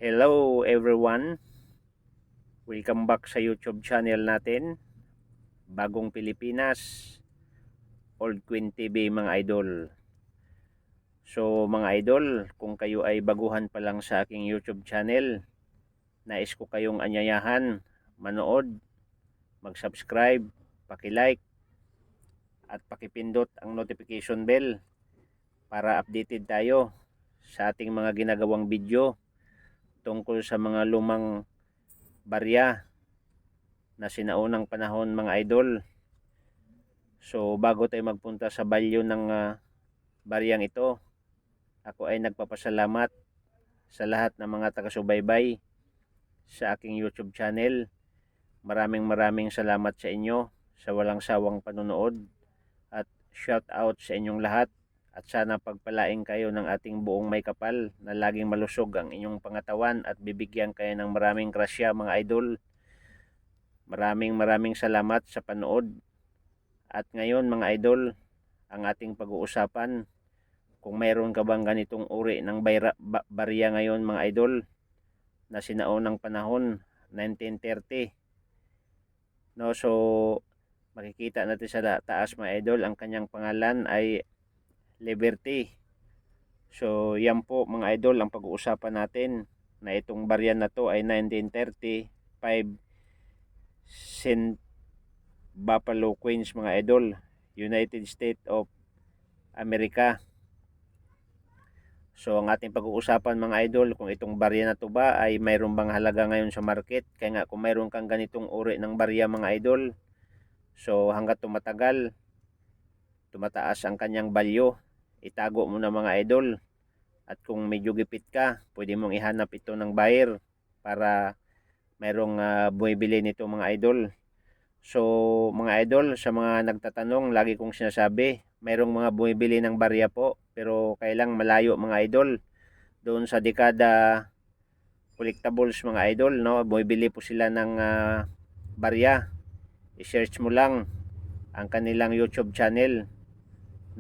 Hello everyone, welcome back sa YouTube channel natin, Bagong Pilipinas, Old Queen TV mga idol. So mga idol, kung kayo ay baguhan pa lang sa aking YouTube channel, nais ko kayong anyayahan, manood, mag-subscribe, paki-like, at pakipindot ang notification bell para updated tayo sa ating mga ginagawang video tungkol sa mga lumang barya na sinaunang panahon mga idol. So bago tayo magpunta sa balyo ng baryang ito, ako ay nagpapasalamat sa lahat ng mga taga-subaybay sa aking YouTube channel. Maraming salamat sa inyo sa walang sawang panonood, at shout out sa inyong lahat, at sana pagpalain kayo ng ating buong may kapal na laging malusog ang inyong pangatawan at bibigyan kayo ng maraming grasya mga idol. Maraming salamat sa panood. At ngayon mga idol, ang ating pag-uusapan, kung mayroon ka bang ganitong uri ng barya ngayon mga idol na sinaunang panahon 1930, no? So makikita natin sa taas mga idol, ang kanyang pangalan ay Liberty. So yan po mga idol ang pag-uusapan natin, na itong barya na to ay 1935 St. Buffalo, Queens mga idol, United States of America. So ang ating pag-uusapan mga idol, kung itong barya na to ba ay mayroon bang halaga ngayon sa market. Kaya nga kung mayroon kang ganitong uri ng barya mga idol, so hanggat tumatagal, tumataas ang kanyang value, itago mo na mga idol. At kung medyo gipit ka, pwede mong ihanap ito ng buyer para mayroong bumibili nito mga idol. So mga idol, sa mga nagtatanong, lagi kong sinasabi, mayroong mga bumibili ng barya po, pero kailang malayo mga idol. Doon sa dekada collectibles mga idol, no, bumibili po sila ng barya. I-search mo lang ang kanilang YouTube channel,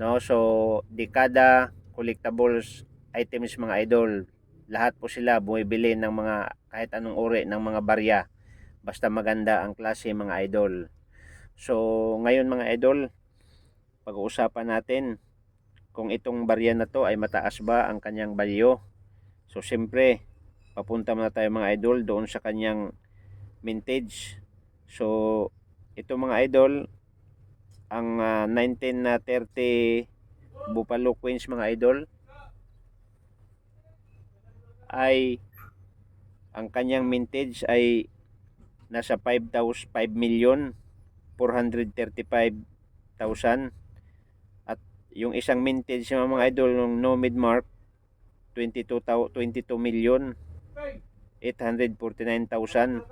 no. So dekada collectibles items mga idol, lahat po sila bumibili ng mga kahit anong uri ng mga barya, basta maganda ang klase mga idol. So ngayon mga idol, pag-uusapan natin kung itong barya na to ay mataas ba ang kanyang value. So siyempre, papunta muna tayo mga idol doon sa kanyang mintage. So ito mga idol, ang 1930 Buffalo Queens mga idol, ay ang kanyang mintage ay nasa 5,435,000. At yung isang mintage ng mga idol ng no mid mark, 22,849,000.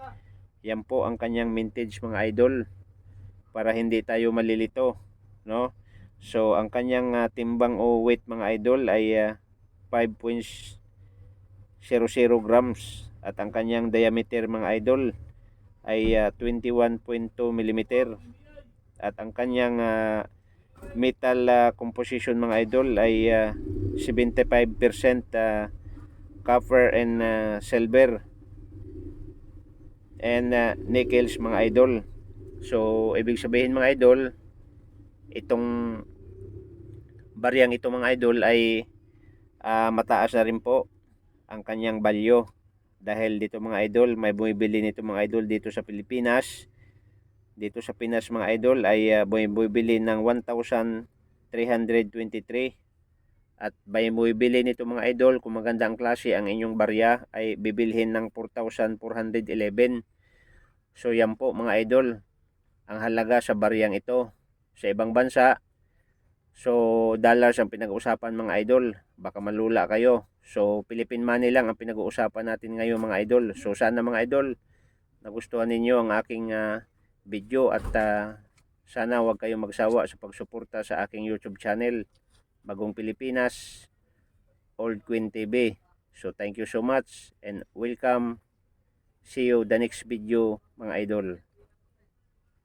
Yan po ang kanyang mintage mga idol, para hindi tayo malilito, no. So ang kanyang timbang o weight mga idol ay 5.00 grams, at ang kanyang diameter mga idol ay 21.2 mm, at ang kanyang metal composition mga idol ay 75% copper and silver and nickels mga idol. So ibig sabihin mga idol, itong baryang ito mga idol ay mataas na rin po ang kanyang value, dahil dito mga idol, may bumibili nito mga idol dito sa Pilipinas. Dito sa Pinas mga idol ay bumibili ng 1,323, at bumibili nito mga idol, kung maganda ang klase ang inyong barya, ay bibilhin ng 4,411. So yan po mga idol ang halaga sa baryang ito. Sa ibang bansa, so dollars ang pinag-uusapan mga idol, baka malula kayo. So Philippine money lang ang pinag-uusapan natin ngayon mga idol. So sana mga idol, nagustuhan ninyo ang aking video, at sana huwag kayong magsawa sa pagsuporta sa aking YouTube channel, Bagong Pilipinas, Old Queen TV. So thank you so much and welcome. See you the next video mga idol.